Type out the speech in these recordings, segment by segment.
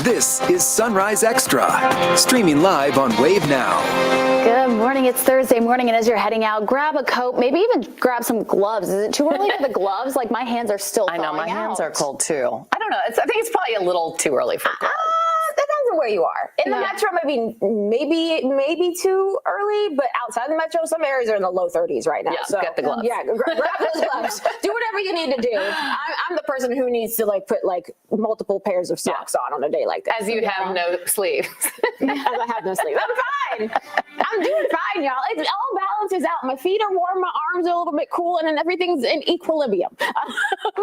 This is Sunrise Extra, streaming live on Wave Now. Good morning. It's Thursday morning, and as you're heading out, grab a coat, maybe even grab some gloves. Is it too early for the gloves? Like, my hands are still thawing out. I know, my hands are cold too. I don't know. I think it's probably a little too early for gloves. Depends on where you are. In the metro, maybe too early, but outside the metro, some areas are in the low 30s right now. Yeah, so get the gloves. Yeah, grab those gloves. Do whatever you need to do. I'm the person who needs to put multiple pairs of socks on a day like that. As you have no sleeves. As I have no sleeves. I'm fine. I'm doing fine, y'all. It all balances out. My feet are warm, my arms are a little bit cool, and then everything's in equilibrium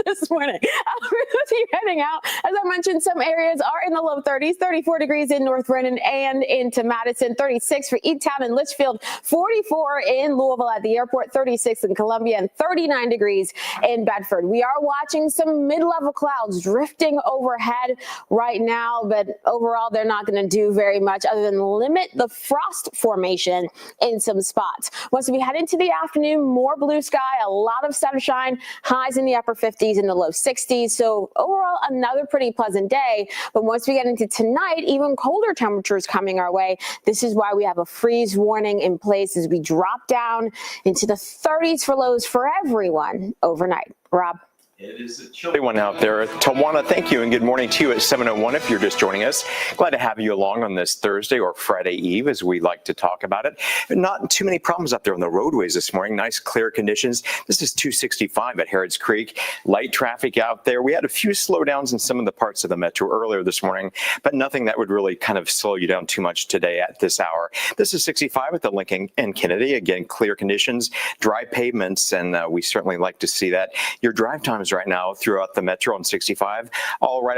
this morning. As you're heading out, as I mentioned, some areas are in the low 30s, 34 degrees in North Brennan and into Madison, 36 for Etown and Litchfield, 44 in Louisville at the airport, 36 in Columbia, and 39 degrees in Bedford. We are watching some mid-level clouds drifting overhead right now, but overall they're not going to do very much other than limit the frost formation in some spots. Once we head into the afternoon, more blue sky, a lot of sunshine, highs in the upper 50s and the low 60s. So overall, another pretty pleasant day. But once we get into tonight, even colder temperatures coming our way. This is why we have a freeze warning in place as we drop down into the 30s for lows for everyone overnight. Rob. It is a chilly one out there. Tawana, thank you, and good morning to you at 7:01 if you're just joining us. Glad to have you along on this Thursday or Friday Eve, as we like to talk about it. Not too many problems out there on the roadways this morning. Nice, clear conditions. This is 265 at Harrods Creek. Light traffic out there. We had a few slowdowns in some of the parts of the metro earlier this morning, but nothing that would really kind of slow you down too much today at this hour. This is 65 at the Lincoln and Kennedy. Again, clear conditions, dry pavements, and we certainly like to see that. Your drive times right now throughout the metro on 65, all right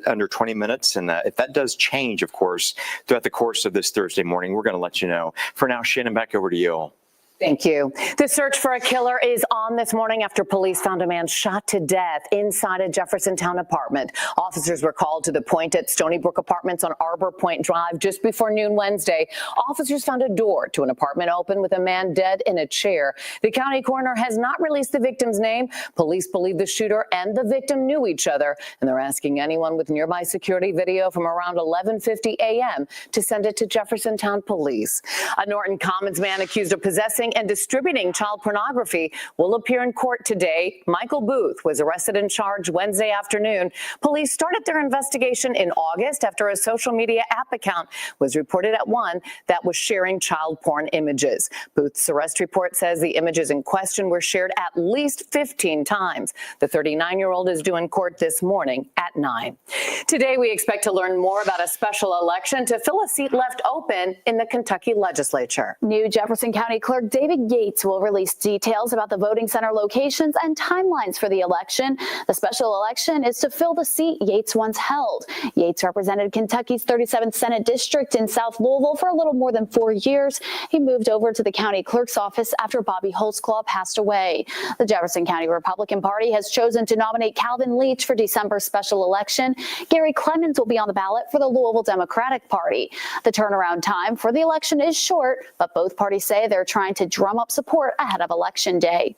under 20 minutes. And if that does change, of course, throughout the course of this Thursday morning, we're going to let you know. For now, Shannon, back over to you. Thank you. The search for a killer is on this morning after police found a man shot to death inside a Jeffersontown apartment. Officers were called to the point at Stony Brook Apartments on Arbor Point Drive just before noon Wednesday. Officers found a door to an apartment open with a man dead in a chair. The county coroner has not released the victim's name. Police believe the shooter and the victim knew each other, and they're asking anyone with nearby security video from around 11:50 a.m. to send it to Jeffersontown police. A Norton Commons man accused of possessing and distributing child pornography will appear in court today. Michael Booth was arrested and charged Wednesday afternoon. Police started their investigation in August after a social media app account was reported at one that was sharing child porn images. Booth's arrest report says the images in question were shared at least 15 times. The 39-year-old is due in court this morning at 9. Today, we expect to learn more about a special election to fill a seat left open in the Kentucky legislature. New Jefferson County Clerk David Yates will release details about the voting center locations and timelines for the election. The special election is to fill the seat Yates once held. Yates represented Kentucky's 37th Senate District in South Louisville for a little more than 4 years. He moved over to the county clerk's office after Bobby Holtzclaw passed away. The Jefferson County Republican Party has chosen to nominate Calvin Leach for December's special election. Gary Clemens will be on the ballot for the Louisville Democratic Party. The turnaround time for the election is short, but both parties say they're trying to to drum up support ahead of Election Day.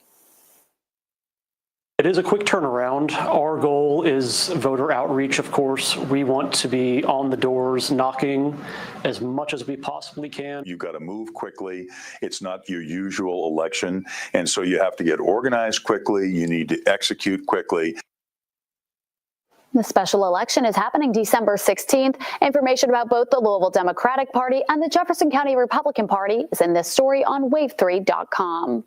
It is a quick turnaround. Our goal is voter outreach, of course. We want to be on the doors, knocking as much as we possibly can. You've got to move quickly. It's not your usual election. And so you have to get organized quickly. You need to execute quickly. The special election is happening December 16th. Information about both the Louisville Democratic Party and the Jefferson County Republican Party is in this story on wave3.com.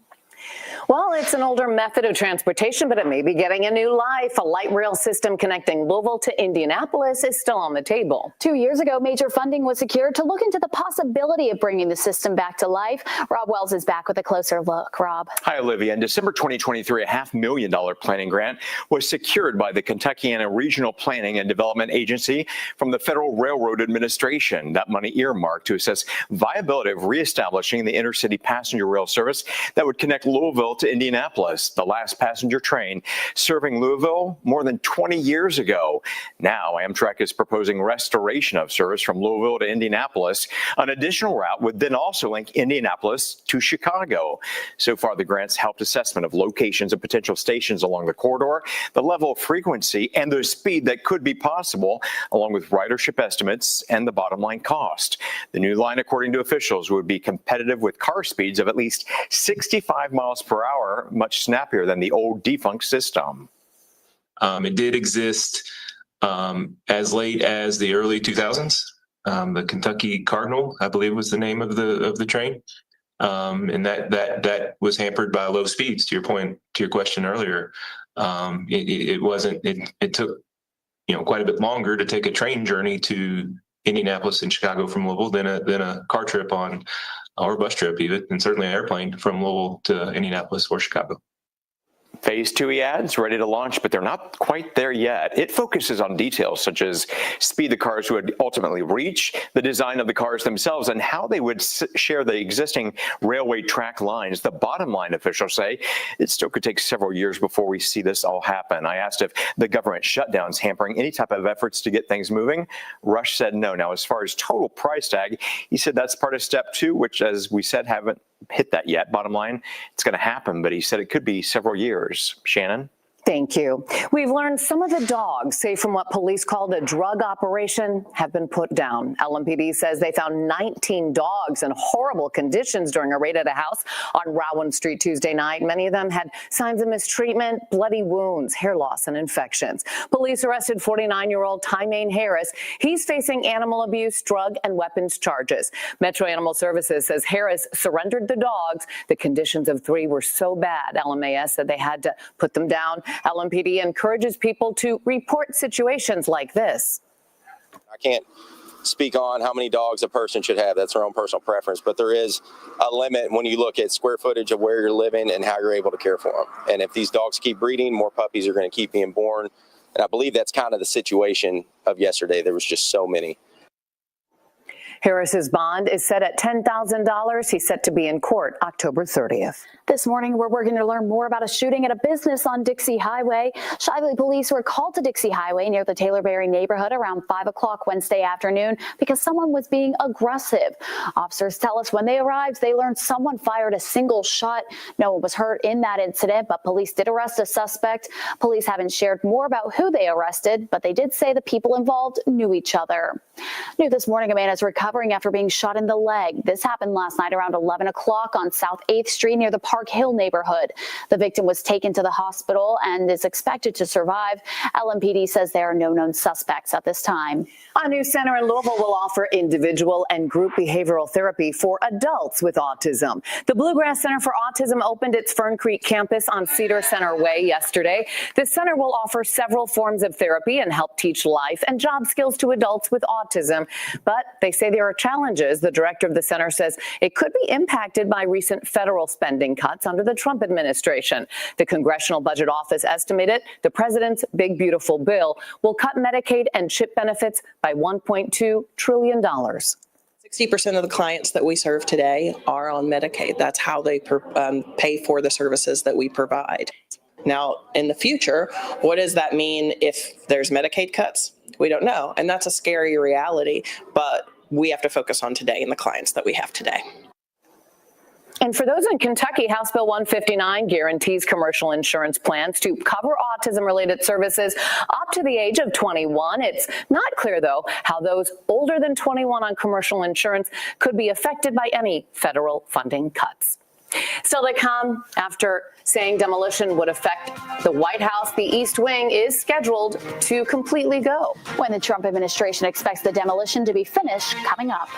Well, it's an older method of transportation, but it may be getting a new life. A light rail system connecting Louisville to Indianapolis is still on the table. 2 years ago, major funding was secured to look into the possibility of bringing the system back to life. Rob Wells is back with a closer look. Rob. Hi, Olivia. In December 2023, a $500,000 planning grant was secured by the Kentuckiana Regional Planning and Development Agency from the Federal Railroad Administration. That money earmarked to assess viability of reestablishing the intercity passenger rail service that would connect Louisville to Indianapolis, the last passenger train serving Louisville more than 20 years ago. Now, Amtrak is proposing restoration of service from Louisville to Indianapolis. An additional route would then also link Indianapolis to Chicago. So far, the grant's helped assessment of locations and potential stations along the corridor, the level of frequency, and the speed that could be possible, along with ridership estimates and the bottom line cost. The new line, according to officials, would be competitive with car speeds of at least 65 miles per hour, much snappier than the old defunct system. It did exist as late as the early 2000s. The Kentucky Cardinal, I believe, was the name of the train, and that was hampered by low speeds. To your point, to your question earlier, it took quite a bit longer to take a train journey to Indianapolis and Chicago from Louisville than a car trip or bus trip even, and certainly an airplane from Louisville to Indianapolis or Chicago. Phase 2, he adds, ready to launch, but they're not quite there yet. It focuses on details such as speed the cars would ultimately reach, the design of the cars themselves, and how they would share the existing railway track lines. The bottom line, officials say, it still could take several years before we see this all happen. I asked if the government shutdown's hampering any type of efforts to get things moving. Rush said no. Now, as far as total price tag, he said that's part of step 2, which, as we said, haven't hit that yet. Bottom line, it's going to happen, but he said it could be several years. Shannon? Thank you. We've learned some of the dogs, saved from what police called a drug operation, have been put down. LMPD says they found 19 dogs in horrible conditions during a raid at a house on Rowan Street Tuesday night. Many of them had signs of mistreatment, bloody wounds, hair loss, and infections. Police arrested 49-year-old Tymaine Harris. He's facing animal abuse, drug, and weapons charges. Metro Animal Services says Harris surrendered the dogs. The conditions of 3 were so bad, LMAS said they had to put them down. LMPD encourages people to report situations like this. I can't speak on how many dogs a person should have. That's their own personal preference, but there is a limit when you look at square footage of where you're living and how you're able to care for them. And if these dogs keep breeding, more puppies are going to keep being born. And I believe that's kind of the situation of yesterday. There was just so many. Harris's bond is set at $10,000. He's set to be in court October 30th. This morning, we're working to learn more about a shooting at a business on Dixie Highway. Shively police were called to Dixie Highway near the Taylorberry neighborhood around 5 o'clock Wednesday afternoon because someone was being aggressive. Officers tell us when they arrived, they learned someone fired a single shot. No one was hurt in that incident, but police did arrest a suspect. Police haven't shared more about who they arrested, but they did say the people involved knew each other. New this morning, a man is recovering after being shot in the leg. This happened last night around 11 o'clock on South 8th Street near the Park Hill neighborhood. The victim was taken to the hospital and is expected to survive. LMPD says there are no known suspects at this time. A new center in Louisville will offer individual and group behavioral therapy for adults with autism. The Bluegrass Center for Autism opened its Fern Creek campus on Cedar Center Way yesterday. The center will offer several forms of therapy and help teach life and job skills to adults with autism. But they say there are challenges. The director of the center says it could be impacted by recent federal spending cuts under the Trump administration. The Congressional Budget Office estimated the president's big, beautiful bill will cut Medicaid and CHIP benefits by $1.2 trillion. 60% of the clients that we serve today are on Medicaid. That's how they pay for the services that we provide. Now, in the future, what does that mean if there's Medicaid cuts? We don't know. And that's a scary reality, but we have to focus on today and the clients that we have today. And for those in Kentucky, House Bill 159 guarantees commercial insurance plans to cover autism-related services up to the age of 21. It's not clear, though, how those older than 21 on commercial insurance could be affected by any federal funding cuts. Still to come, after saying demolition would affect the White House, the East Wing is scheduled to completely go. When the Trump administration expects the demolition to be finished, coming up.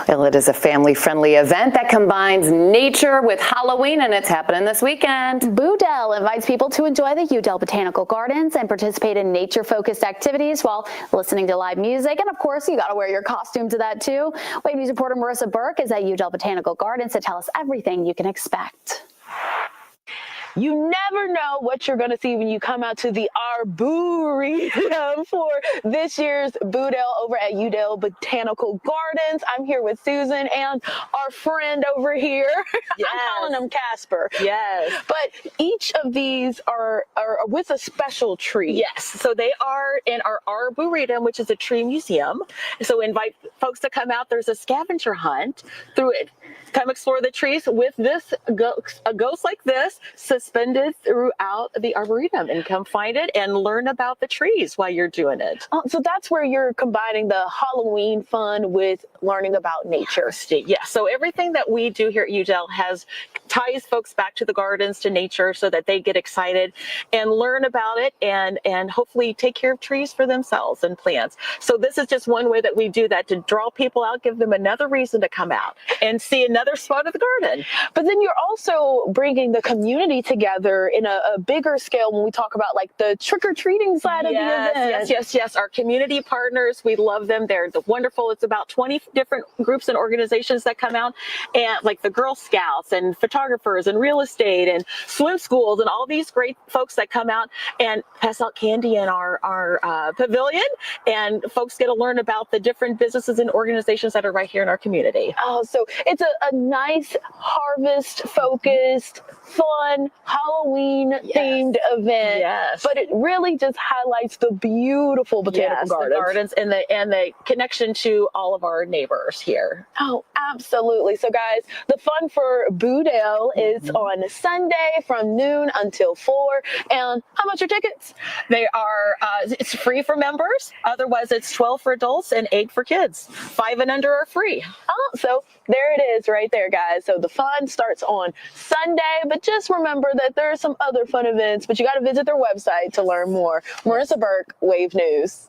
Well, it is a family-friendly event that combines nature with Halloween, and it's happening this weekend. Boudel invites people to enjoy the Udell Botanical Gardens and participate in nature-focused activities while listening to live music. And of course, you got to wear your costume to that too. Wave News reporter Marissa Burke is at Udell Botanical Gardens to tell us everything you can expect. You never know what you're going to see when you come out to the Arboretum for this year's Boudel over at Udell Botanical Gardens. I'm here with Susan and our friend over here. Yes. I'm calling him Casper. Yes. But each of these are with a special tree. Yes. So they are in our Arboretum, which is a tree museum. So we invite folks to come out. There's a scavenger hunt through it. Come explore the trees with this a ghost like this suspended throughout the Arboretum, and come find it and learn about the trees while you're doing it. So that's where you're combining the Halloween fun with learning about nature. Yes. So everything that we do here at Udell ties folks back to the gardens, to nature, so that they get excited and learn about it and hopefully take care of trees for themselves and plants. So this is just one way that we do that, to draw people out, give them another reason to come out and see another spot of the garden. But then you're also bringing the community together in a bigger scale when we talk about like the trick-or-treating side of the event. Yes. Our community partners, we love them. They're wonderful. It's about 20 different groups and organizations that come out, and like the Girl Scouts and photographers and real estate and swim schools and all these great folks that come out and pass out candy in our pavilion, and folks get to learn about the different businesses and organizations that are right here in our community. Oh, so it's a nice harvest-focused, fun, Halloween-themed event. Yes. But it really just highlights the beautiful botanical gardens and the connection to all of our neighbors here. Oh, absolutely. So guys, the fun for Boudel is on Sunday from noon until 4. And how much are tickets? They are, it's free for members. Otherwise, it's 12 for adults and 8 for kids. 5 and under are free. Oh, so there it is right there, guys. So the fun starts on Sunday, but just remember that there are some other fun events, but you got to visit their website to learn more. Marissa Burke, Wave News.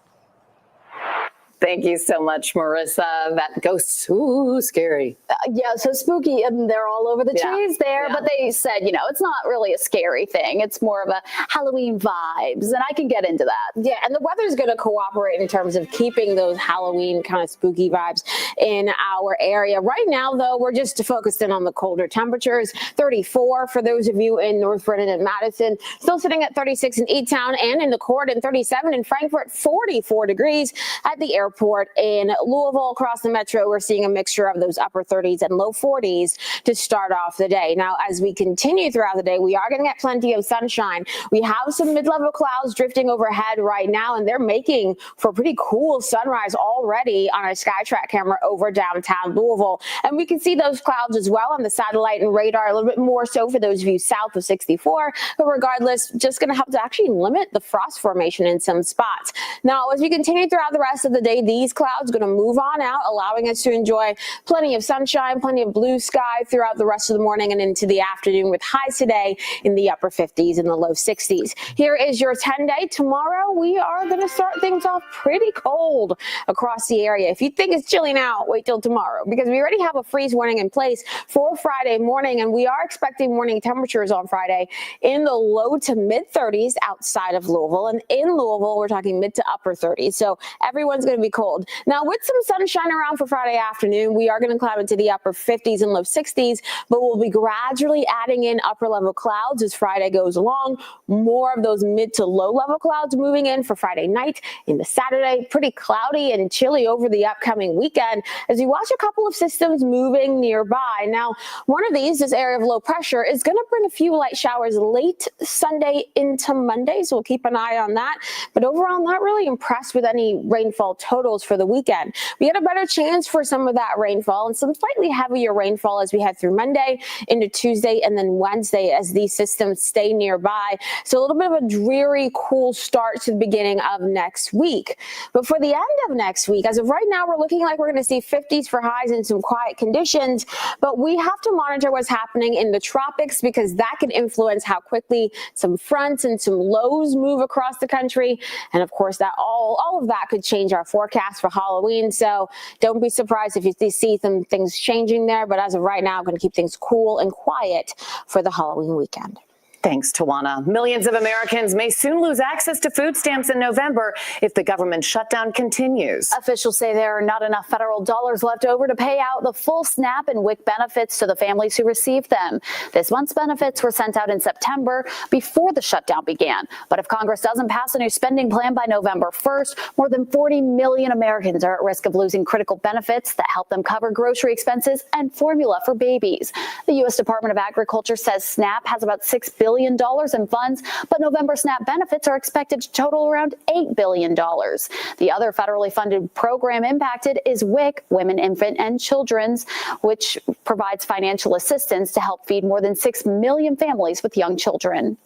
Thank you so much, Marissa. That goes so scary. Yeah, so spooky, and they're all over the Yeah. trees there, Yeah. but they said, it's not really a scary thing. It's more of a Halloween vibes, and I can get into that. Yeah, and the weather's going to cooperate in terms of keeping those Halloween kind of spooky vibes in our area. Right now, though, we're just focused in on the colder temperatures. 34 for those of you in North Vernon and Madison. Still sitting at 36 in E-Town and in the Court, and 37 in Frankfort, 44 degrees at the airport in Louisville. Across the metro, we're seeing a mixture of those upper 30s and low 40s to start off the day. Now, as we continue throughout the day, we are going to get plenty of sunshine. We have some mid-level clouds drifting overhead right now, and they're making for a pretty cool sunrise already on our SkyTrack camera over downtown Louisville. And we can see those clouds as well on the satellite and radar, a little bit more so for those of you south of 64. But regardless, just going to help to actually limit the frost formation in some spots. Now, as we continue throughout the rest of the day, these clouds are going to move on out, allowing us to enjoy plenty of sunshine, plenty of blue sky throughout the rest of the morning and into the afternoon, with highs today in the upper 50s and the low 60s. Here is your 10-day. Tomorrow, we are going to start things off pretty cold across the area. If you think it's chilly now, wait till tomorrow, because we already have a freeze warning in place for Friday morning, and we are expecting morning temperatures on Friday in the low to mid 30s outside of Louisville. And in Louisville, we're talking mid to upper 30s. So everyone's going to be cold. Now, with some sunshine around for Friday afternoon, we are going to climb into the upper 50s and low 60s, but we'll be gradually adding in upper level clouds as Friday goes along. More of those mid to low level clouds moving in for Friday night into Saturday. Pretty cloudy and chilly over the upcoming weekend as we watch a couple of systems moving nearby. Now, one of these, this area of low pressure, is going to bring a few light showers late Sunday into Monday, so we'll keep an eye on that. But overall, not really impressed with any rainfall totals for the weekend. We had a better chance for some of that rainfall and some slightly heavier rainfall as we head through Monday into Tuesday and then Wednesday as these systems stay nearby. So a little bit of a dreary, cool start to the beginning of next week. But for the end of next week, as of right now, we're looking like we're going to see 50s for highs and some quiet conditions. But we have to monitor what's happening in the tropics, because that can influence how quickly some fronts and some lows move across the country. And of course, that all of that could change our forecast for Halloween. So don't be surprised if you see some things changing there. But as of right now, I'm going to keep things cool and quiet for the Halloween weekend. Thanks, Tawana. Millions of Americans may soon lose access to food stamps in November if the government shutdown continues. Officials say there are not enough federal dollars left over to pay out the full SNAP and WIC benefits to the families who received them. This month's benefits were sent out in September before the shutdown began. But if Congress doesn't pass a new spending plan by November 1st, more than 40 million Americans are at risk of losing critical benefits that help them cover grocery expenses and formula for babies. The U.S. Department of Agriculture says SNAP has about $6 billion in funds, but November SNAP benefits are expected to total around $8 billion. The other federally funded program impacted is WIC, Women, Infant, and Children's, which provides financial assistance to help feed more than 6 million families with young children.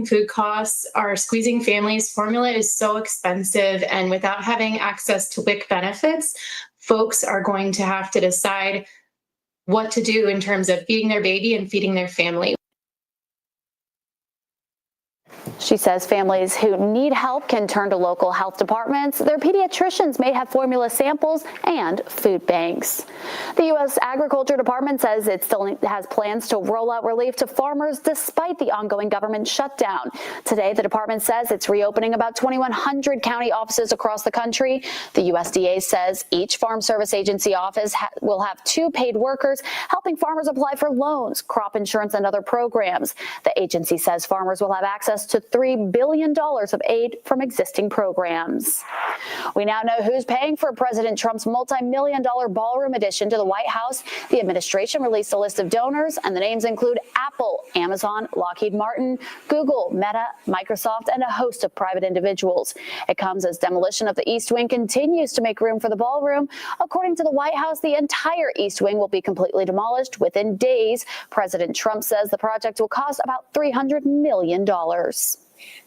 Food costs are squeezing families. Formula is so expensive, and without having access to WIC benefits, folks are going to have to decide what to do in terms of feeding their baby and feeding their family. She says families who need help can turn to local health departments. Their pediatricians may have formula samples and food banks. The U.S. Agriculture Department says it still has plans to roll out relief to farmers despite the ongoing government shutdown. Today, the department says it's reopening about 2,100 county offices across the country. The USDA says each Farm Service Agency office will have 2 paid workers helping farmers apply for loans, crop insurance, and other programs. The agency says farmers will have access to $3 billion of aid from existing programs. We now know who's paying for President Trump's multi-million-dollar ballroom addition to the White House. The administration released a list of donors, and the names include Apple, Amazon, Lockheed Martin, Google, Meta, Microsoft, and a host of private individuals. It comes as demolition of the East Wing continues to make room for the ballroom. According to the White House, the entire East Wing will be completely demolished within days. President Trump says the project will cost about $300 million.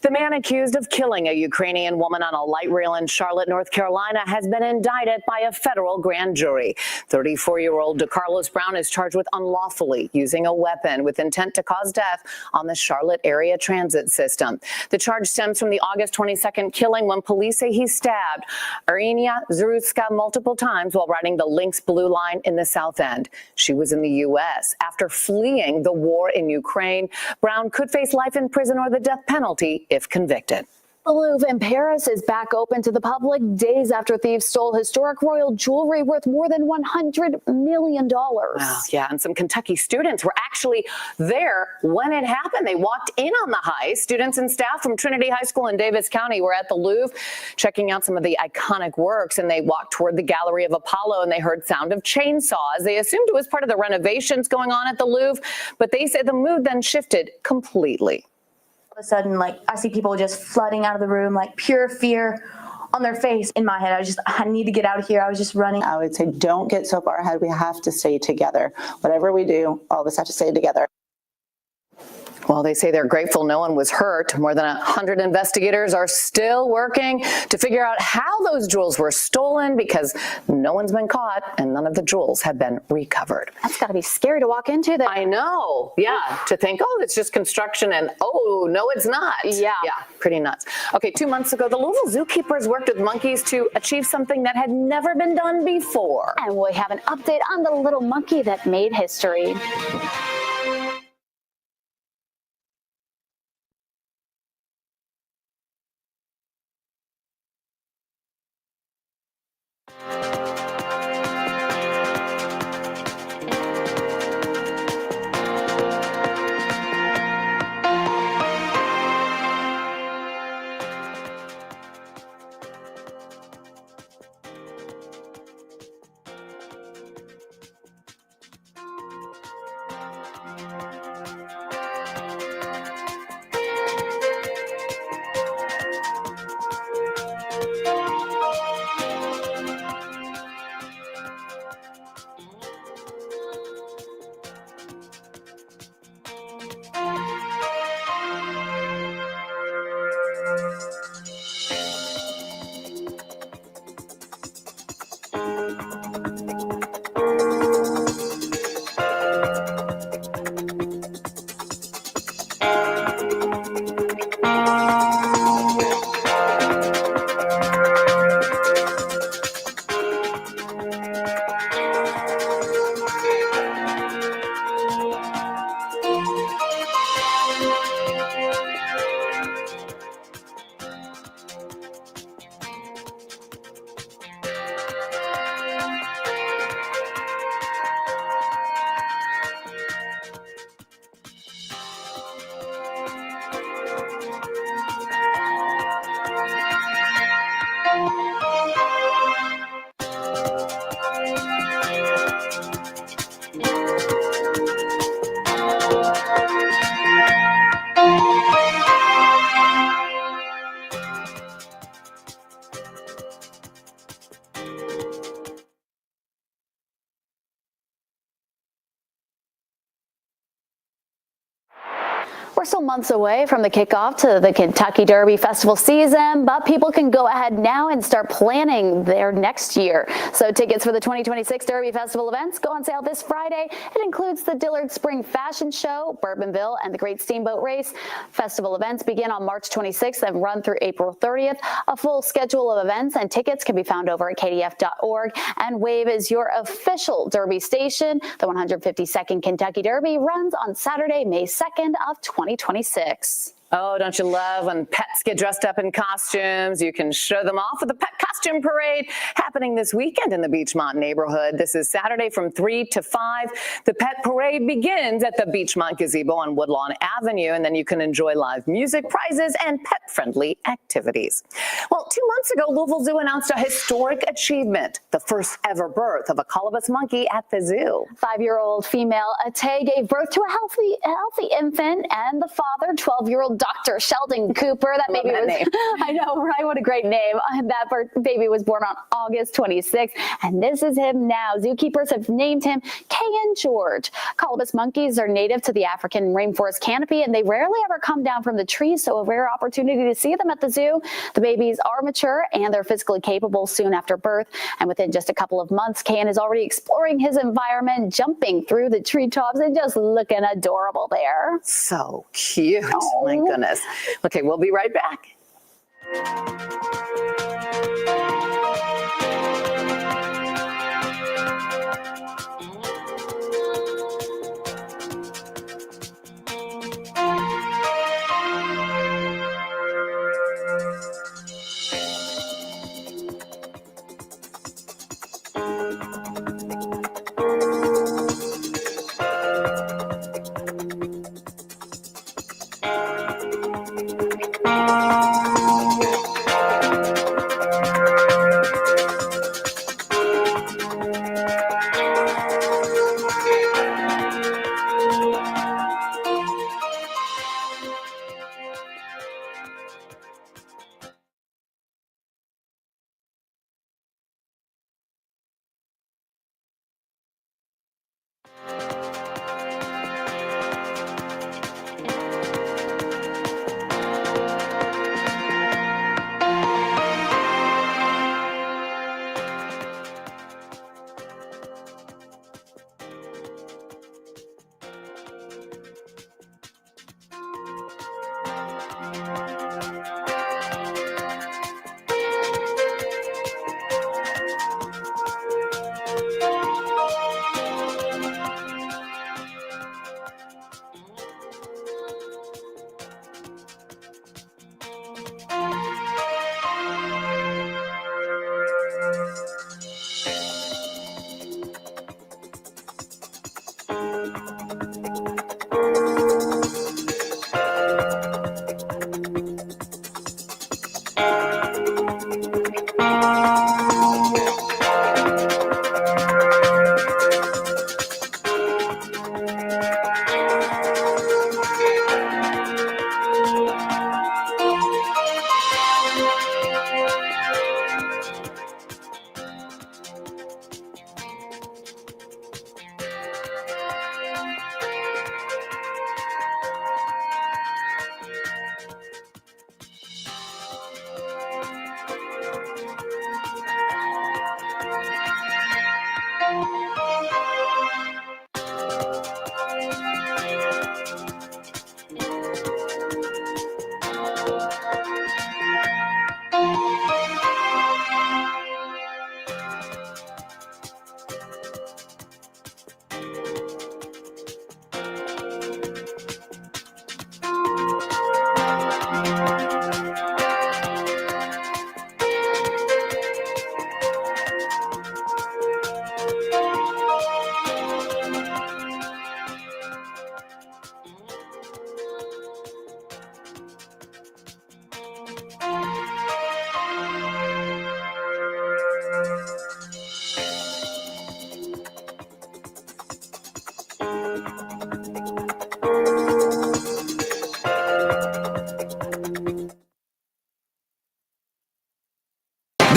The man accused of killing a Ukrainian woman on a light rail in Charlotte, North Carolina, has been indicted by a federal grand jury. 34-year-old DeCarlos Brown is charged with unlawfully using a weapon with intent to cause death on the Charlotte area transit system. The charge stems from the August 22nd killing when police say he stabbed Irina Zarutska multiple times while riding the Lynx Blue Line in the South End. She was in the U.S. After fleeing the war in Ukraine. Brown could face life in prison or the death penalty if convicted. The Louvre in Paris is back open to the public days after thieves stole historic royal jewelry worth more than $100 million. Wow, yeah, and some Kentucky students were actually there when it happened. They walked in on the heist. Students and staff from Trinity High School in Davis County were at the Louvre checking out some of the iconic works, and they walked toward the Gallery of Apollo, and they heard sound of chainsaws. They assumed it was part of the renovations going on at the Louvre, but they said the mood then shifted completely. All of a sudden, like, I see people just flooding out of the room, like pure fear on their face. In my head, I need to get out of here. I was just running. I would say don't get so far ahead. We have to stay together. Whatever we do, all of us have to stay together. Well, they say they're grateful no one was hurt. More than 100 investigators are still working to figure out how those jewels were stolen because no one's been caught and none of the jewels have been recovered. That's got to be scary to walk into. That I know. Yeah. To think, oh, it's just construction and, oh, no, it's not. Yeah. Yeah. Pretty nuts. Okay. 2 months ago, the Louisville zookeepers worked with monkeys to achieve something that had never been done before. And we have an update on the little monkey that made history. We're still months away from the kickoff to the Kentucky Derby Festival season, but people can go ahead now and start planning their next year. So tickets for the 2026 Derby Festival events go on sale this Friday. It includes the Dillard Spring Fashion Show, Bourbonville, and the Great Steamboat Race. Festival events begin on March 26th and run through April 30th. A full schedule of events and tickets can be found over at KDF.org. And WAVE is your official Derby station. The 152nd Kentucky Derby runs on Saturday, May 2nd of 2026. Oh, don't you love when pets get dressed up in costumes? You can show them off with the Pet Costume Parade happening this weekend in the Beachmont neighborhood. This is Saturday from 3 to 5. The Pet Parade begins at the Beachmont Gazebo on Woodlawn Avenue, and then you can enjoy live music, prizes, and pet-friendly activities. Well, 2 months ago, Louisville Zoo announced a historic achievement, the first ever birth of a colobus monkey at the zoo. 5-year-old female Ate gave birth to a healthy infant, and the father, 12-year-old Dr. Sheldon Cooper. That baby was, I know, right? What a great name. That baby was born on August 26th, and this is him now. Zookeepers have named him K.N. George. Colobus monkeys are native to the African rainforest canopy, and they rarely ever come down from the trees, so a rare opportunity to see them at the zoo. The babies are mature, and they're physically capable soon after birth, and within just a couple of months, K.N. is already exploring his environment, jumping through the treetops and just looking adorable there. So cute. Oh. My goodness. Okay, we'll be right back.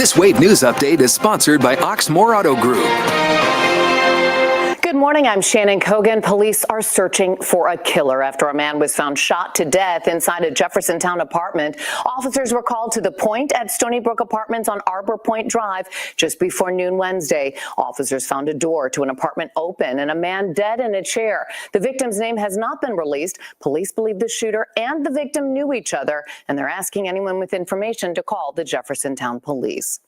This Wave News Update is sponsored by Oxmoor Auto Group. Good morning, I'm Shannon Kogan. Police are searching for a killer after a man was found shot to death inside a Jeffersontown apartment. Officers were called to the point at Stony Brook Apartments on Arbor Point Drive just before noon Wednesday. Officers found a door to an apartment open and a man dead in a chair. The victim's name has not been released. Police believe the shooter and the victim knew each other, and they're asking anyone with information to call the Jeffersontown police.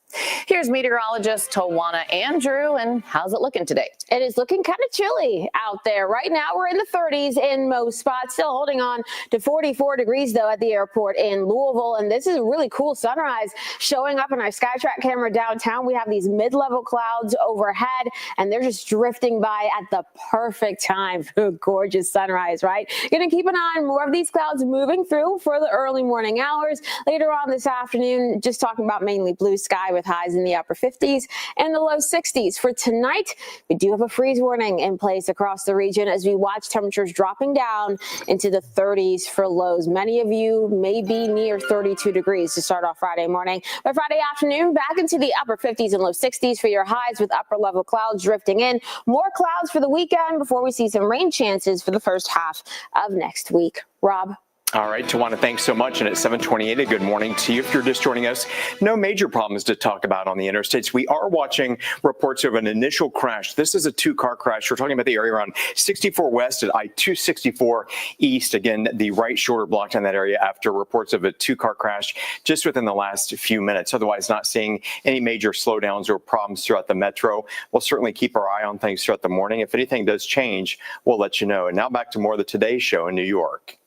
Here's meteorologist Tawana Andrew, and how's it looking today? It is looking kind of chilly out there. Right now we're in the 30s in most spots, still holding on to 44 degrees though at the airport in Louisville. And this is a really cool sunrise showing up in our SkyTrack camera downtown. We have these mid-level clouds overhead and they're just drifting by at the perfect time for a gorgeous sunrise, right? Going to keep an eye on more of these clouds moving through for the early morning hours. Later on this afternoon, just talking about mainly blue sky with with highs in the upper 50s and the low 60s. For tonight, we do have a freeze warning in place across the region as we watch temperatures dropping down into the 30s for lows. Many of you may be near 32 degrees to start off Friday morning. By Friday afternoon, back into the upper 50s and low 60s for your highs with upper level clouds drifting in. More clouds for the weekend before we see some rain chances for the first half of next week. Rob. All right, Tawana, thanks so much. And at 7:28, a good morning to you. If you're just joining us, no major problems to talk about on the interstates. We are watching reports of an initial crash. This is a two-car crash. We're talking about the area around 64 West at I-264 East. Again, the right shoulder blocked in that area after reports of a two-car crash just within the last few minutes. Otherwise, not seeing any major slowdowns or problems throughout the metro. We'll certainly keep our eye on things throughout the morning. If anything does change, we'll let you know. And now back to more of the Today Show in New York.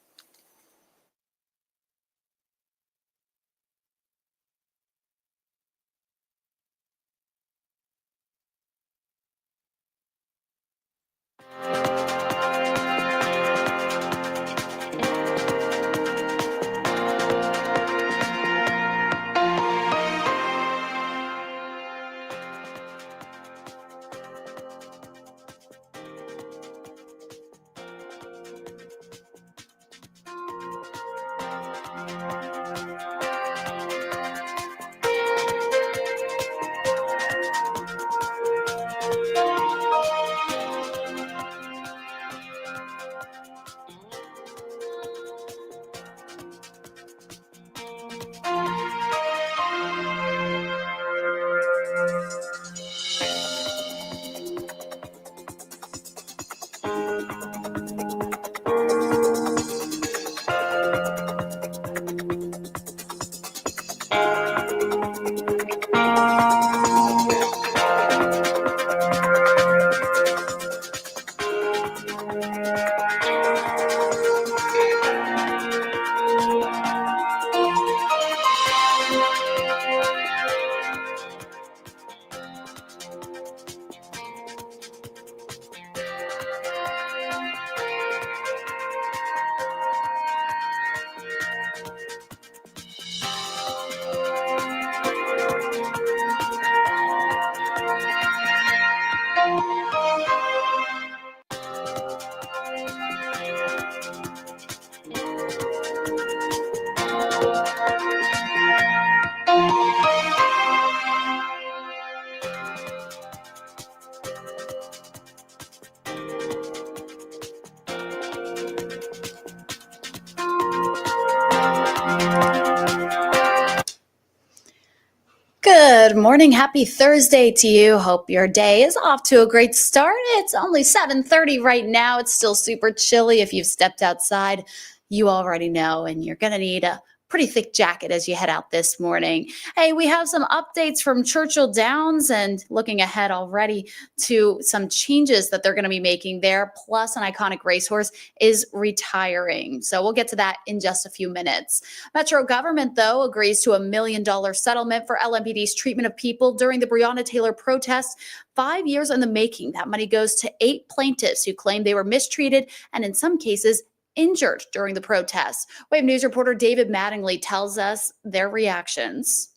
Good morning. Happy Thursday to you. Hope your day is off to a great start. It's only 7:30 right now. It's still super chilly. If you've stepped outside, you already know, and you're going to need a pretty thick jacket as you head out this morning. Hey, we have some updates from Churchill Downs and looking ahead already to some changes that they're going to be making there. Plus, an iconic racehorse is retiring. So we'll get to that in just a few minutes. Metro government, though, agrees to $1 million settlement for LMPD's treatment of people during the Breonna Taylor protests. 5 years in the making. That money goes to 8 plaintiffs who claim they were mistreated and in some cases injured during the protests. Wave News reporter David Mattingly tells us their reactions.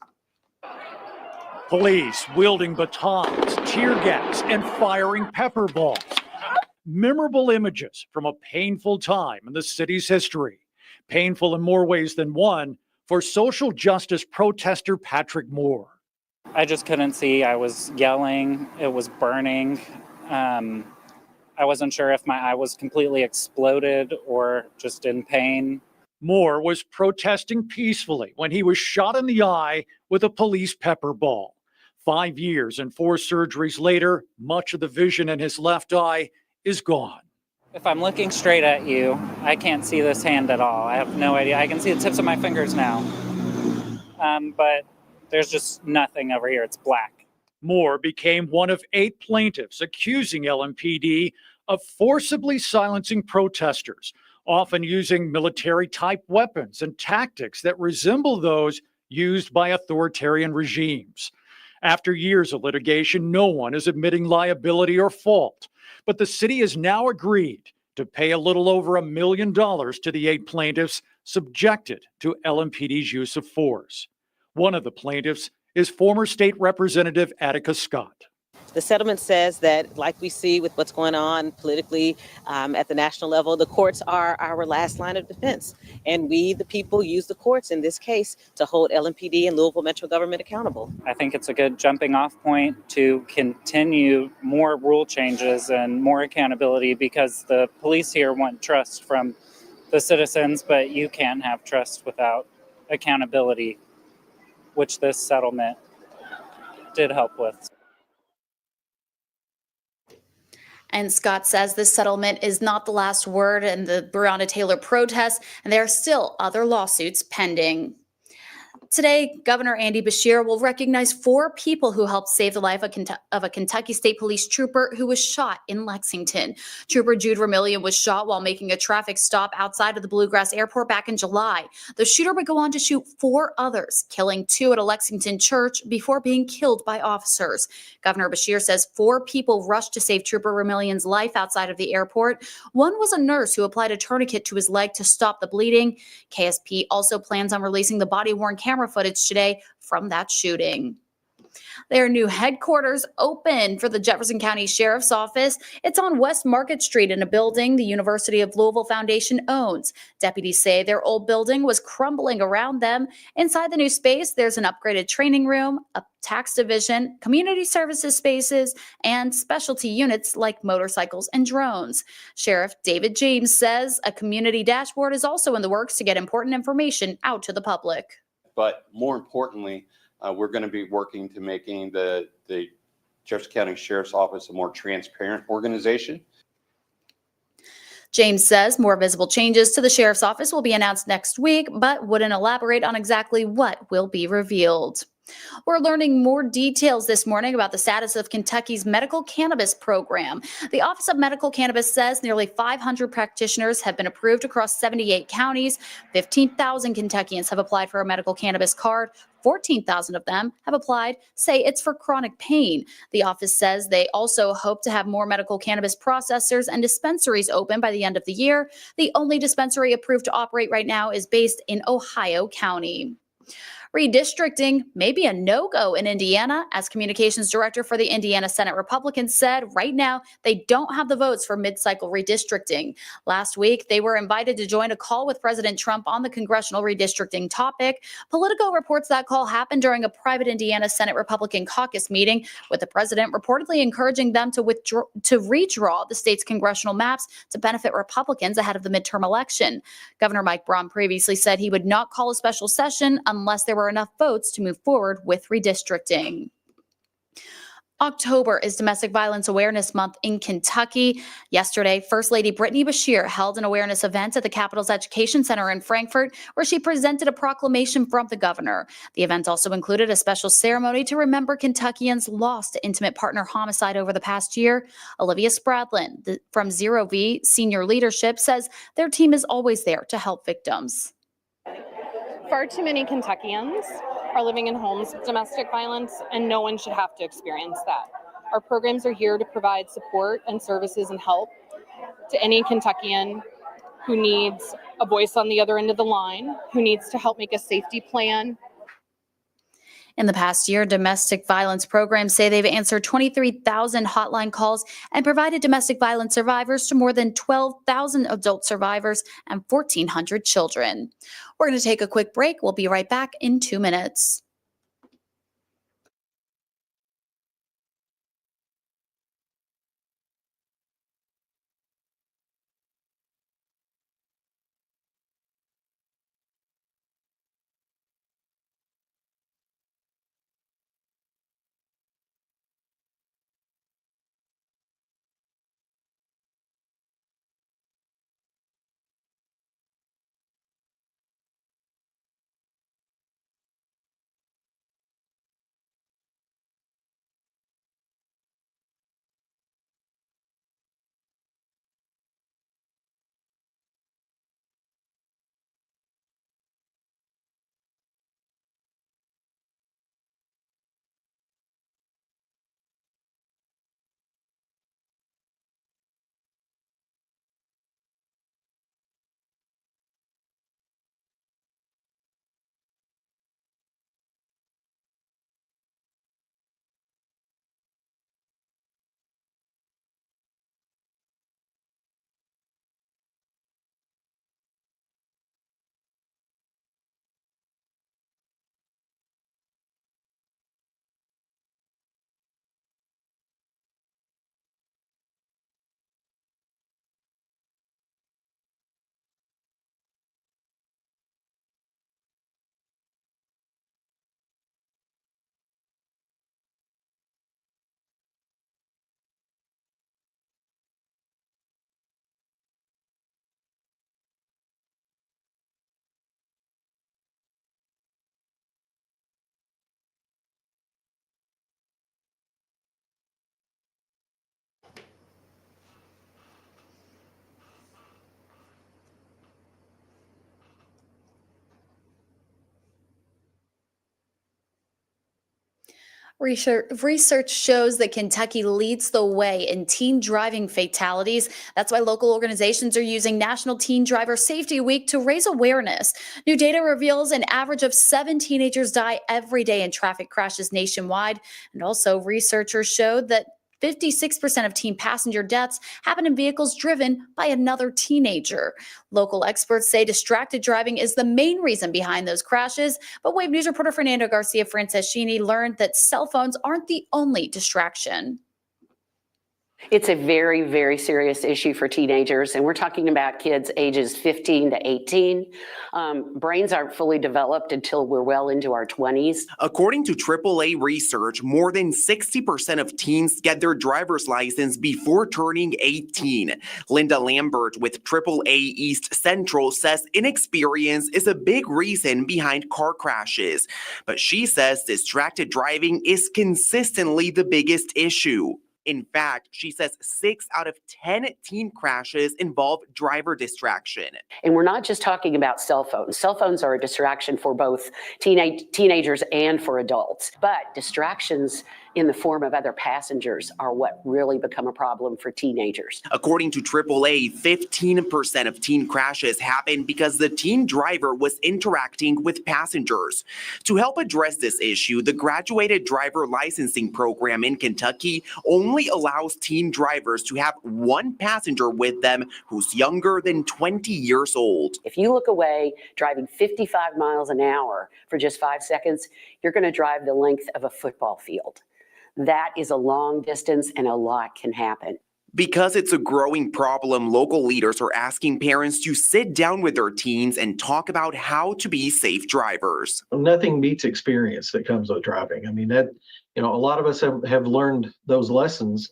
Police wielding batons, tear gas, and firing pepper balls. Memorable images from a painful time in the city's history. Painful in more ways than one for social justice protester Patrick Moore. I just couldn't see. I was yelling. It was burning. I wasn't sure if my eye was completely exploded or just in pain. Moore was protesting peacefully when he was shot in the eye with a police pepper ball. 5 years and 4 surgeries later, much of the vision in his left eye is gone. If I'm looking straight at you, I can't see this hand at all. I have no idea. I can see the tips of my fingers now. But there's just nothing over here. It's black. Moore became one of 8 plaintiffs accusing LMPD of forcibly silencing protesters, often using military-type weapons and tactics that resemble those used by authoritarian regimes. After years of litigation, no one is admitting liability or fault, but the city has now agreed to pay a little over $1 million to the 8 plaintiffs subjected to LMPD's use of force. One of the plaintiffs is former State Representative Attica Scott. The settlement says that, like we see with what's going on politically at the national level, the courts are our last line of defense. And we, the people, use the courts in this case to hold LMPD and Louisville Metro government accountable. I think it's a good jumping off point to continue more rule changes and more accountability, because the police here want trust from the citizens, but you can't have trust without accountability, which this settlement did help with. And Scott says this settlement is not the last word in the Breonna Taylor protests, and there are still other lawsuits pending. Today, Governor Andy Beshear will recognize 4 people who helped save the life of a Kentucky State Police trooper who was shot in Lexington. Trooper Jude Vermillion was shot while making a traffic stop outside of the Bluegrass Airport back in July. The shooter would go on to shoot 4 others, killing 2 at a Lexington church before being killed by officers. Governor Beshear says 4 people rushed to save Trooper Vermillion's life outside of the airport. One was a nurse who applied a tourniquet to his leg to stop the bleeding. KSP also plans on releasing the body-worn camera footage today from that shooting. Their new headquarters open for the Jefferson County Sheriff's Office. It's on West Market Street in a building the University of Louisville Foundation owns. Deputies say their old building was crumbling around them. Inside the new space, there's an upgraded training room, a tax division, community services spaces, and specialty units like motorcycles and drones. Sheriff David James says a community dashboard is also in the works to get important information out to the public. But more importantly, we're going to be working to making the Jefferson County Sheriff's Office a more transparent organization. James says more visible changes to the Sheriff's Office will be announced next week, but wouldn't elaborate on exactly what will be revealed. We're learning more details this morning about the status of Kentucky's medical cannabis program. The Office of Medical Cannabis says nearly 500 practitioners have been approved across 78 counties. 15,000 Kentuckians have applied for a medical cannabis card. 14,000 of them have applied, say it's for chronic pain. The office says they also hope to have more medical cannabis processors and dispensaries open by the end of the year. The only dispensary approved to operate right now is based in Ohio County. Redistricting may be a no-go in Indiana, as communications director for the Indiana Senate Republicans said right now they don't have the votes for mid-cycle redistricting. Last week, they were invited to join a call with President Trump on the congressional redistricting topic. Politico reports that call happened during a private Indiana Senate Republican caucus meeting, with the president reportedly encouraging them to redraw the state's congressional maps to benefit Republicans ahead of the midterm election. Governor Mike Braun previously said he would not call a special session unless there were enough votes to move forward with redistricting. October is Domestic Violence Awareness Month in Kentucky. Yesterday, First Lady Brittany Beshear held an awareness event at the Capitol's Education Center in Frankfort, where she presented a proclamation from the governor. The event also included a special ceremony to remember Kentuckians lost to intimate partner homicide over the past year. Olivia Spradlin from Zero V Senior Leadership says their team is always there to help victims. Far too many Kentuckians are living in homes with domestic violence, and no one should have to experience that. Our programs are here to provide support and services and help to any Kentuckian who needs a voice on the other end of the line, who needs to help make a safety plan. In the past year, domestic violence programs say they've answered 23,000 hotline calls and provided domestic violence survivors to more than 12,000 adult survivors and 1,400 children. We're going to take a quick break. We'll be right back in 2 minutes. Research shows that Kentucky leads the way in teen driving fatalities. That's why local organizations are using National Teen Driver Safety Week to raise awareness. New data reveals an average of 7 teenagers die every day in traffic crashes nationwide. And also, researchers showed that 56% of teen passenger deaths happen in vehicles driven by another teenager. Local experts say distracted driving is the main reason behind those crashes, but Wave News reporter Fernando Garcia Franceschini learned that cell phones aren't the only distraction. It's a very, very serious issue for teenagers, and we're talking about kids ages 15 to 18. Brains aren't fully developed until we're well into our 20s. According to AAA research, more than 60% of teens get their driver's license before turning 18. Linda Lambert with AAA East Central says inexperience is a big reason behind car crashes, but she says distracted driving is consistently the biggest issue. In fact, she says 6 out of 10 teen crashes involve driver distraction. And we're not just talking about cell phones. Cell phones are a distraction for both teenagers and for adults. But distractions in the form of other passengers are what really become a problem for teenagers. According to AAA, 15% of teen crashes happen because the teen driver was interacting with passengers. To help address this issue, the graduated driver licensing program in Kentucky only allows teen drivers to have one passenger with them who's younger than 20 years old. If you look away driving 55 miles an hour for just 5 seconds, you're going to drive the length of a football field. That is a long distance and a lot can happen. Because it's a growing problem, local leaders are asking parents to sit down with their teens and talk about how to be safe drivers. Nothing beats experience that comes with driving. I mean, that, a lot of us have learned those lessons.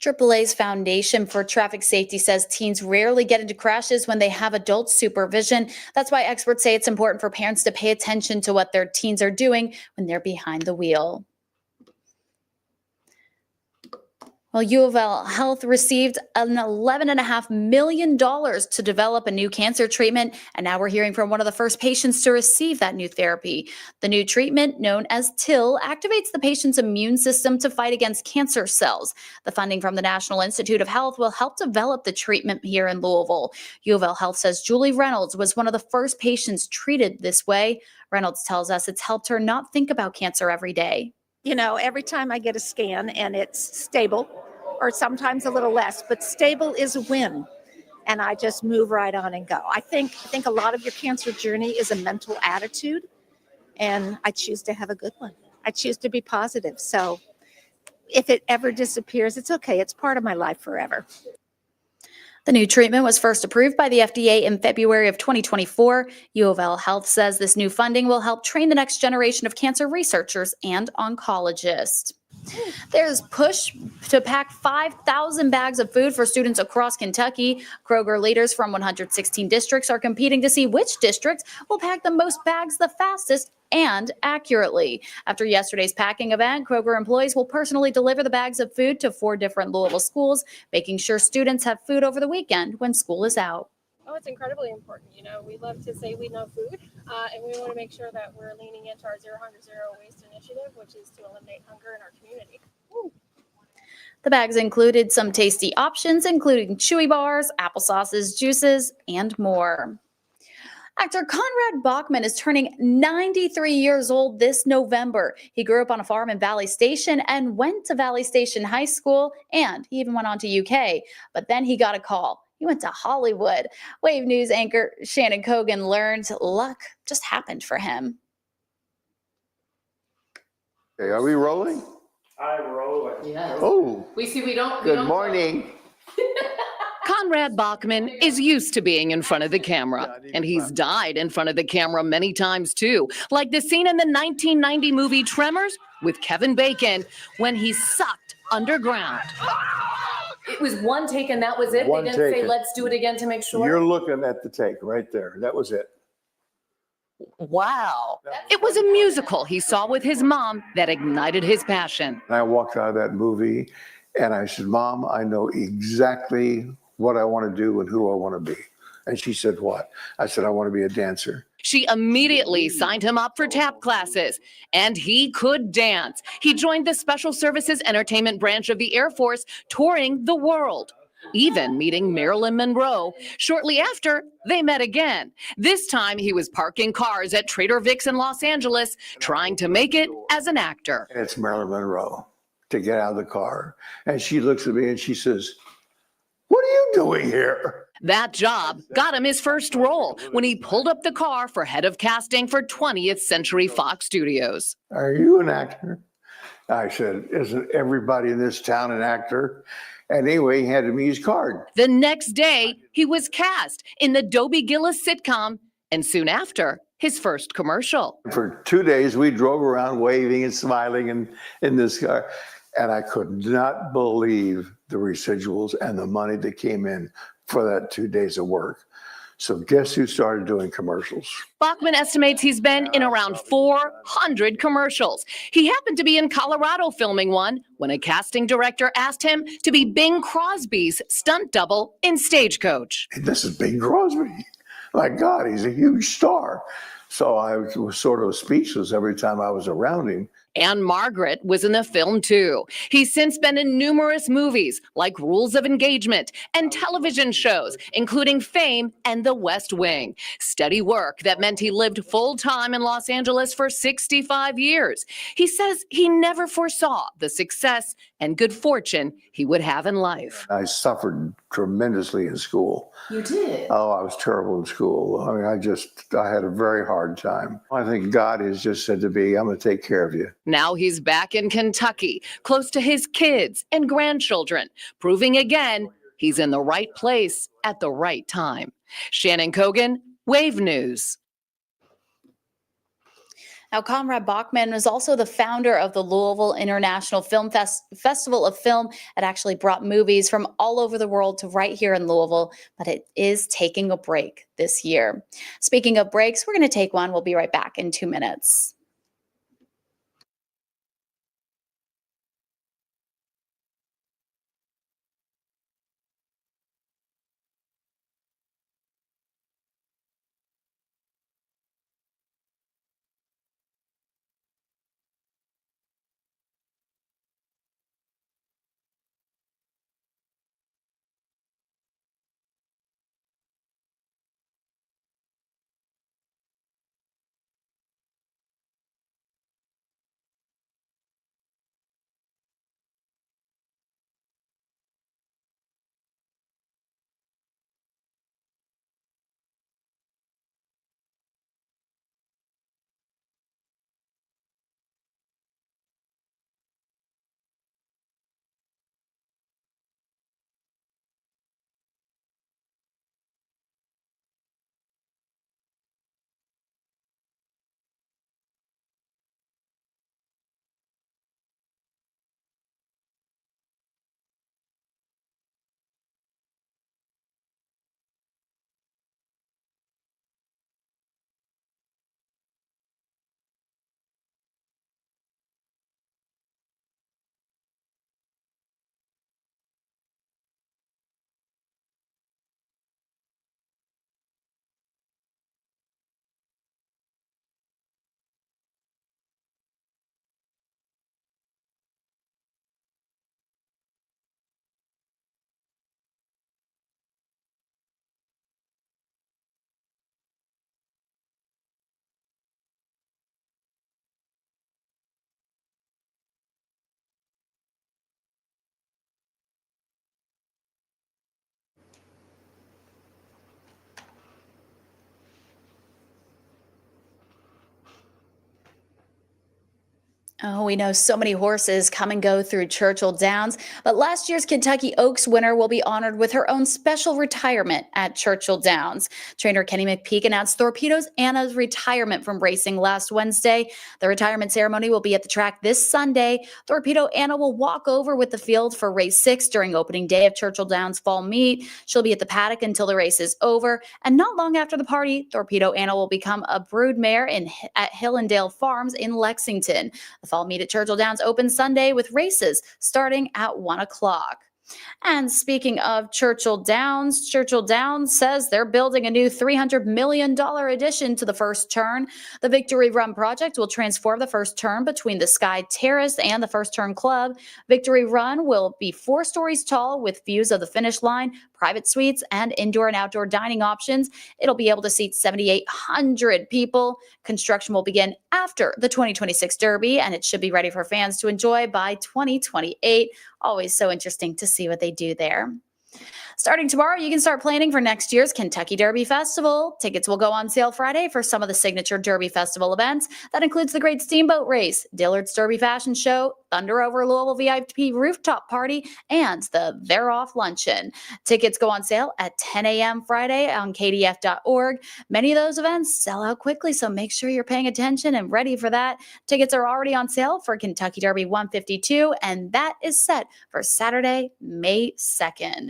AAA's Foundation for Traffic Safety says teens rarely get into crashes when they have adult supervision. That's why experts say it's important for parents to pay attention to what their teens are doing when they're behind the wheel. Well, U of L Health received an $11.5 million to develop a new cancer treatment, and now we're hearing from one of the first patients to receive that new therapy. The new treatment, known as TIL, activates the patient's immune system to fight against cancer cells. The funding from the National Institute of Health will help develop the treatment here in Louisville. U of L Health says Julie Reynolds was one of the first patients treated this way. Reynolds tells us it's helped her not think about cancer every day. Every time I get a scan and it's stable, or sometimes a little less, but stable is a win. And I just move right on and go. I think a lot of your cancer journey is a mental attitude, and I choose to have a good one. I choose to be positive. So if it ever disappears, it's okay. It's part of my life forever. The new treatment was first approved by the FDA in February of 2024. U of L Health says this new funding will help train the next generation of cancer researchers and oncologists. There's push to pack 5,000 bags of food for students across Kentucky. Kroger leaders from 116 districts are competing to see which districts will pack the most bags the fastest and accurately. After yesterday's packing event, Kroger employees will personally deliver the bags of food to 4 different Louisville schools, making sure students have food over the weekend when school is out. Oh, it's incredibly important. We love to say we know food, and we want to make sure that we're leaning into our Zero Hunger, Zero Waste initiative, which is to eliminate hunger in our community. The bags included some tasty options, including chewy bars, applesauces, juices, and more. Actor Conrad Bachman is turning 93 years old this November. He grew up on a farm in Valley Station and went to Valley Station High School, and he even went on to UK. But then he got a call. He went to Hollywood. Wave News anchor Shannon Kogan learned luck just happened for him. Okay, are we rolling? I'm rolling. Yes. Oh. We don't. Good morning. Conrad Bachman is used to being in front of the camera, and he's died in front of the camera many times too, like the scene in the 1990 movie Tremors with Kevin Bacon when he's sucked underground. It was one take and that was it. One they didn't say, take. let's do it again to make sure. You're looking at the take right there. That was it. Wow. It was a musical he saw with his mom that ignited his passion. And I walked out of that movie and I said, Mom, I know exactly what I want to do and who I want to be. And she said, what? I said, I want to be a dancer. She immediately signed him up for tap classes, and he could dance. He joined the Special Services Entertainment branch of the Air Force, touring the world, even meeting Marilyn Monroe. Shortly after, they met again. This time, he was parking cars at Trader Vic's in Los Angeles, trying to make it as an actor. And it's Marilyn Monroe to get out of the car. And she looks at me and she says, "What are you doing here?" That job got him his first role when he pulled up the car for head of casting for 20th Century Fox Studios. "Are you an actor?" I said, "Isn't everybody in this town an actor?" And anyway, he handed me his card. The next day, he was cast in the Dobie Gillis sitcom, and soon after, his first commercial. For 2 days, we drove around waving and smiling in this car. And I could not believe the residuals and the money that came in for that 2 days of work. So guess who started doing commercials? Bachman estimates he's been in around 400 commercials. He happened to be in Colorado filming one when a casting director asked him to be Bing Crosby's stunt double in Stagecoach. This is Bing Crosby. My God, he's a huge star. So I was sort of speechless every time I was around him. And Margaret was in the film too. He's since been in numerous movies like Rules of Engagement and television shows, including Fame and The West Wing. Steady work that meant he lived full-time in Los Angeles for 65 years. He says he never foresaw the success and good fortune he would have in life. I suffered tremendously in school. You did? Oh, I was terrible in school. I mean, I had a very hard time. I think God has just said to me, "I'm going to take care of you." Now he's back in Kentucky, close to his kids and grandchildren, proving again he's in the right place at the right time. Shannon Kogan, Wave News. Now, Conrad Bachman was also the founder of the Louisville International Film Festival of Film. It actually brought movies from all over the world to right here in Louisville, but it is taking a break this year. Speaking of breaks, we're going to take one. We'll be right back in 2 minutes. Oh, we know so many horses come and go through Churchill Downs, but last year's Kentucky Oaks winner will be honored with her own special retirement at Churchill Downs. Trainer Kenny McPeak announced Torpedoes Anna's retirement from racing last Wednesday. The retirement ceremony will be at the track this Sunday. Torpedo Anna will walk over with the field for race 6 during opening day of Churchill Downs fall meet. She'll be at the paddock until the race is over, and not long after the party, Torpedo Anna will become a broodmare at Hillendale Farms in Lexington. The fall meet at Churchill Downs opens Sunday with races starting at 1 o'clock. And speaking of Churchill Downs says they're building a new $300 million addition to the First Turn. The Victory Run project will transform the First Turn between the Sky Terrace and the First Turn Club. Victory Run will be 4 stories tall with views of the finish line, private suites, and indoor and outdoor dining options. It'll be able to seat 7,800 people. Construction will begin after the 2026 Derby, and it should be ready for fans to enjoy by 2028. Always so interesting to see what they do there. Starting tomorrow, you can start planning for next year's Kentucky Derby Festival. Tickets will go on sale Friday for some of the signature Derby Festival events. That includes the Great Steamboat Race, Dillard's Derby Fashion Show, Thunder Over Louisville VIP Rooftop Party, and the They're Off Luncheon. Tickets go on sale at 10 a.m. Friday on kdf.org. Many of those events sell out quickly, so make sure you're paying attention and ready for that. Tickets are already on sale for Kentucky Derby 152, and that is set for Saturday, May 2nd.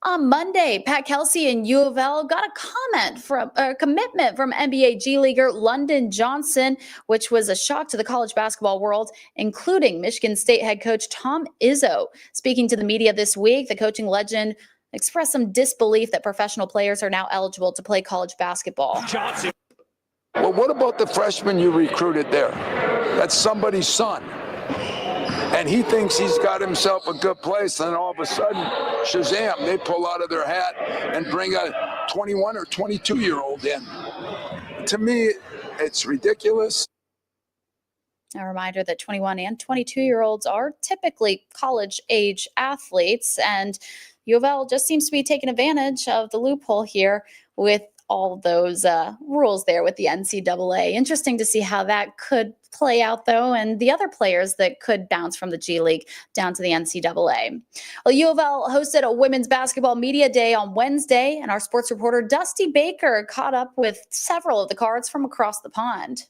On Monday, Pat Kelsey and U of L got a commitment from NBA G Leaguer London Johnson, which was a shock to the college basketball world, including Michigan State head coach Tom Izzo. Speaking to the media this week, the coaching legend expressed some disbelief that professional players are now eligible to play college basketball. Johnson. Well, what about the freshman you recruited there? That's somebody's son. And he thinks he's got himself a good place, and all of a sudden, shazam, they pull out of their hat and bring a 21 or 22-year-old in. To me, it's ridiculous. A reminder that 21 and 22-year-olds are typically college-age athletes, and U of L just seems to be taking advantage of the loophole here with all those rules there with the NCAA. Interesting to see how that could play out, though, and the other players that could bounce from the G League down to the NCAA. Well, U of L hosted a women's basketball media day on Wednesday, and our sports reporter Dusty Baker caught up with several of the Cards from across the pond.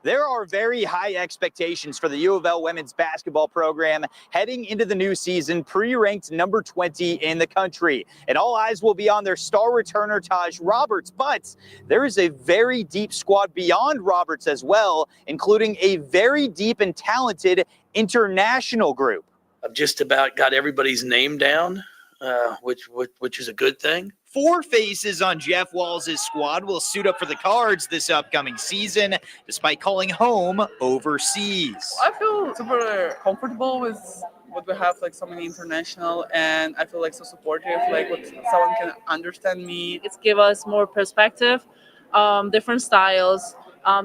There are very high expectations for the U of L women's basketball program heading into the new season, pre-ranked number 20 in the country. And all eyes will be on their star returner, Taj Roberts. But there is a very deep squad beyond Roberts as well, including a very deep and talented international group. I've just about got everybody's name down, which is a good thing. 4 faces on Jeff Walls' squad will suit up for the Cards this upcoming season, despite calling home overseas. I feel super comfortable with what we have, like so many international, and I feel like so supportive, like what someone can understand me. It's give us more perspective, different styles,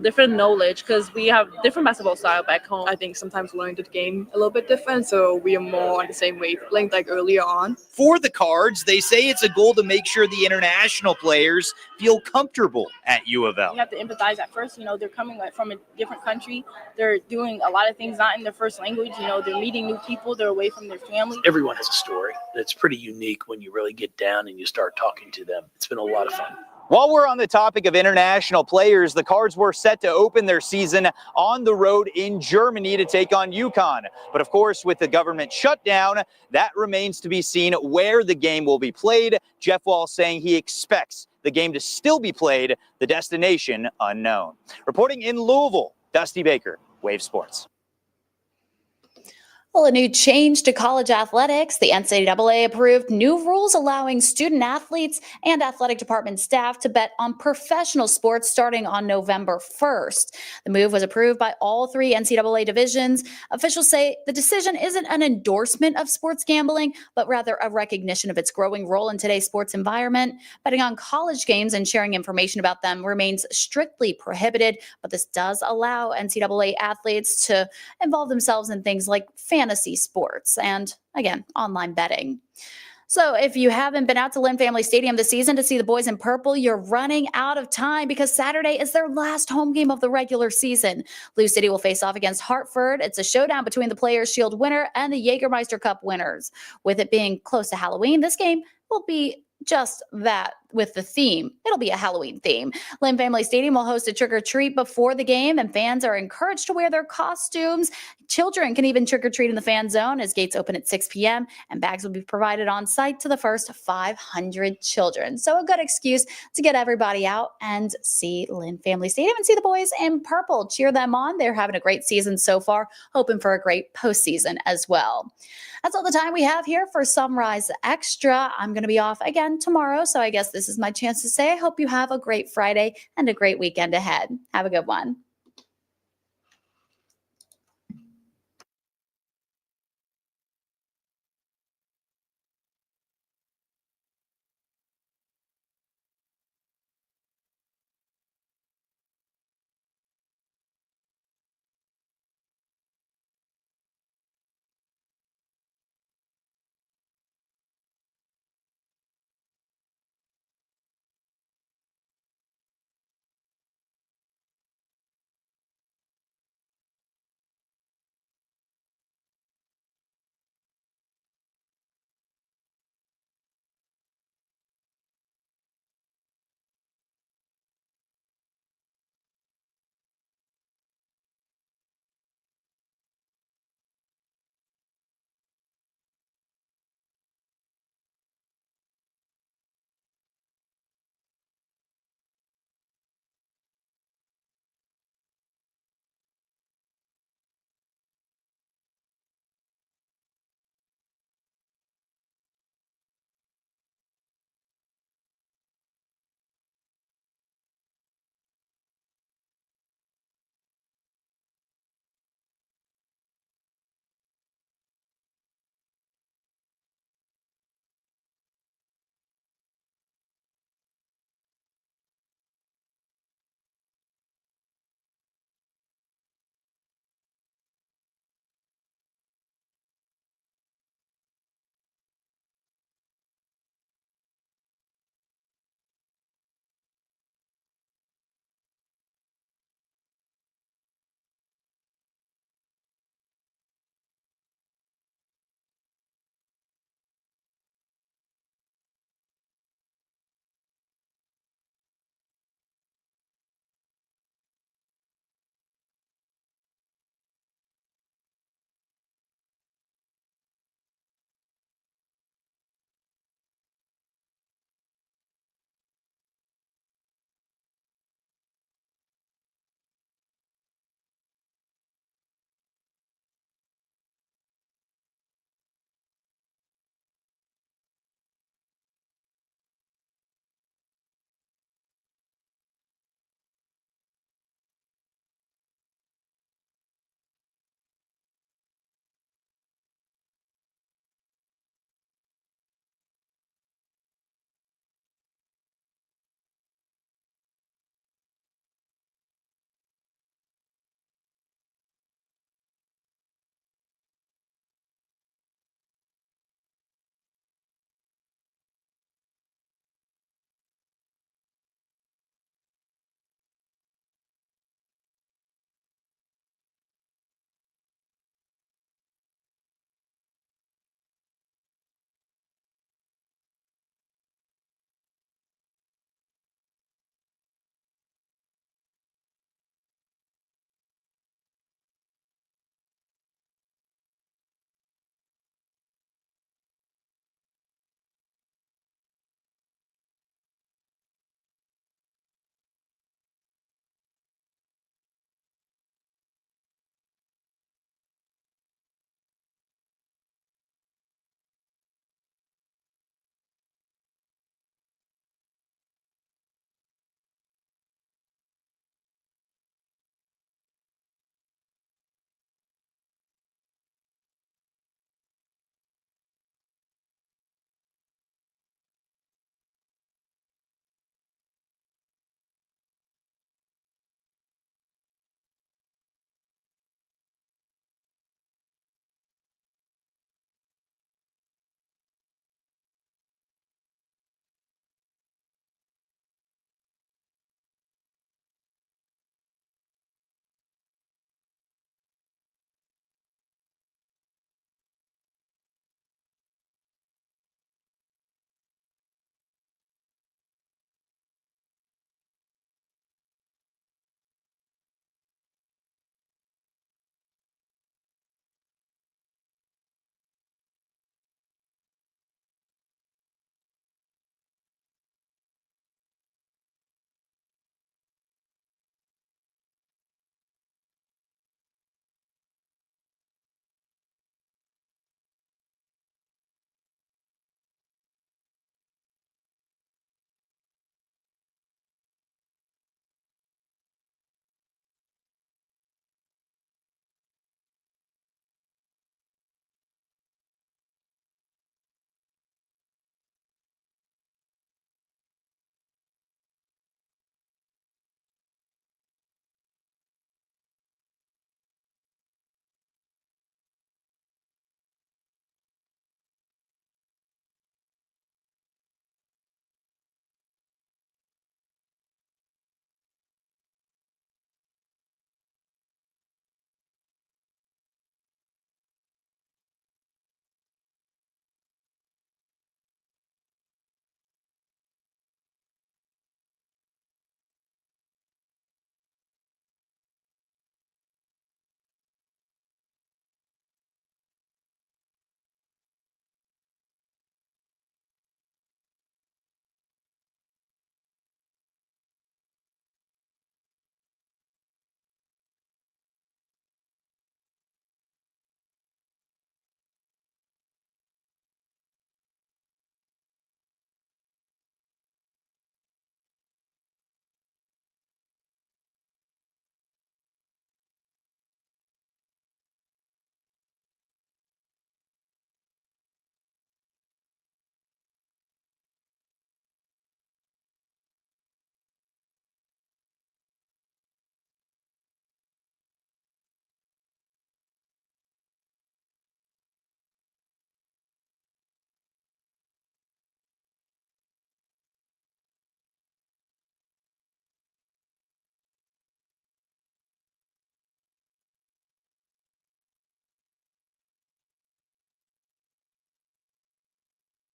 different knowledge, because we have different basketball style back home. I think sometimes we learn the game a little bit different, so we are more on the same wavelength like earlier on. For the Cards, they say it's a goal to make sure the international players feel comfortable at U of L. You have to empathize at first. They're coming from a different country. They're doing a lot of things not in their first language. They're meeting new people. They're away from their family. Everyone has a story that's pretty unique when you really get down and you start talking to them. It's been a lot of fun. While we're on the topic of international players, the Cards were set to open their season on the road in Germany to take on UConn. But of course, with the government shutdown, that remains to be seen where the game will be played. Jeff Wall saying he expects the game to still be played, the destination unknown. Reporting in Louisville, Dusty Baker, Wave Sports. Well, a new change to college athletics. The NCAA approved new rules allowing student athletes and athletic department staff to bet on professional sports starting on November 1st. The move was approved by all 3 NCAA divisions. Officials say the decision isn't an endorsement of sports gambling, but rather a recognition of its growing role in today's sports environment. Betting on college games and sharing information about them remains strictly prohibited, but this does allow NCAA athletes to involve themselves in things like fantasy sports and, again, online betting. So if you haven't been out to Lynn Family Stadium this season to see the boys in purple, you're running out of time because Saturday is their last home game of the regular season. Lou City will face off against Hartford. It's a showdown between the Players Shield winner and the Jägermeister Cup winners. With it being close to Halloween, this game will be just that, with the theme. It'll be a Halloween theme. Lynn Family Stadium will host a trick or treat before the game, and fans are encouraged to wear their costumes. Children can even trick or treat in the fan zone as gates open at 6 p.m. and bags will be provided on site to the first 500 children. So a good excuse to get everybody out and see Lynn Family Stadium and see the boys in purple. Cheer them on. They're having a great season so far, hoping for a great postseason as well. That's all the time we have here for Sunrise Extra. I'm going to be off again tomorrow, so I guess this is my chance to say I hope you have a great Friday and a great weekend ahead. Have a good one.